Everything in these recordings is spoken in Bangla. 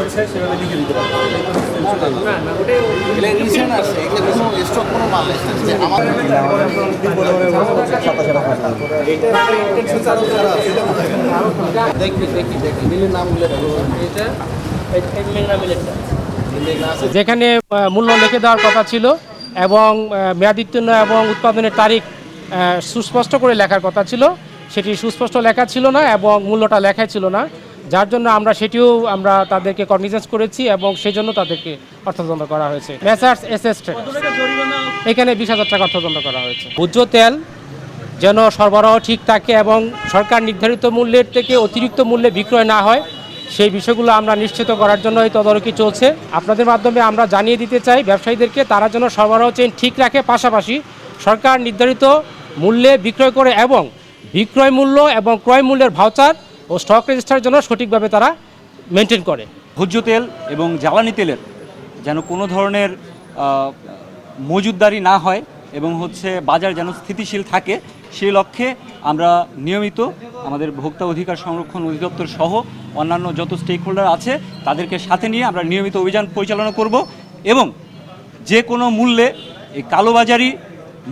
ইচ্ছে সেভাবে লিখে দিতে পারবো। যেখানে মূল্য লিখে দেওয়ার কথা ছিল এবং মেয়াদোত্তীর্ণ এবং উৎপাদনের তারিখ সুস্পষ্ট করে লেখার কথা ছিল, সেটি সুস্পষ্ট লেখা ছিল না এবং মূল্যটা লেখাই ছিল না, যার জন্য আমরা তাদেরকে কগনিজেন্স করেছি এবং সেই জন্য তাদেরকে অর্থদণ্ড করা হয়েছে। মেসার্স এসএস ট্রেড এখানে 20,000 টাকা অর্থদণ্ড করা হয়েছে। ভোজ্য তেল যেন সরবরাহ ঠিক থাকে এবং সরকার নির্ধারিত মূল্যের থেকে অতিরিক্ত মূল্যে বিক্রয় না হয়, সেই বিষয়গুলো আমরা নিশ্চিত করার জন্য এই তদারকি চলছে। আপনাদের মাধ্যমে আমরা জানিয়ে দিতে চাই ব্যবসায়ীদেরকে, তারা যেন সরবরাহ চেইন ঠিক রাখে, পাশাপাশি সরকার নির্ধারিত মূল্যে বিক্রয় করে এবং বিক্রয় মূল্য এবং ক্রয় মূল্যের ভাউচার ও স্টক রেজিস্টারের জন্য সঠিকভাবে তারা মেনটেন করে। ভোজ্য তেল এবং জ্বালানি তেলের যেন কোনো ধরনের মজুতদারি না হয় এবং বাজার যেন স্থিতিশীল থাকে, সেই লক্ষ্যে আমরা নিয়মিত আমাদের ভোক্তা অধিকার সংরক্ষণ অধিদপ্তর সহ অন্যান্য যত স্টেক হোল্ডার আছে তাদেরকে সাথে নিয়ে আমরা নিয়মিত অভিযান পরিচালনা করব এবং যে কোনো মূল্যে এই কালোবাজারি,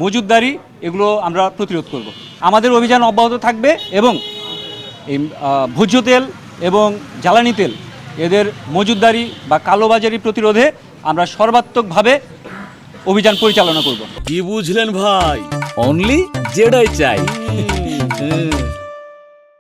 মজুতদারি এগুলো আমরা প্রতিরোধ করব। আমাদের অভিযান অব্যাহত থাকবে এবং এই ভোজ্য তেল এবং জ্বালানি তেল এদের মজুতদারি বা কালোবাজারি প্রতিরোধে আমরা সর্বাত্মকভাবে অভিযান পরিচালনা করব। কি বুঝলেন ভাই? অনলি যেটাই চাই।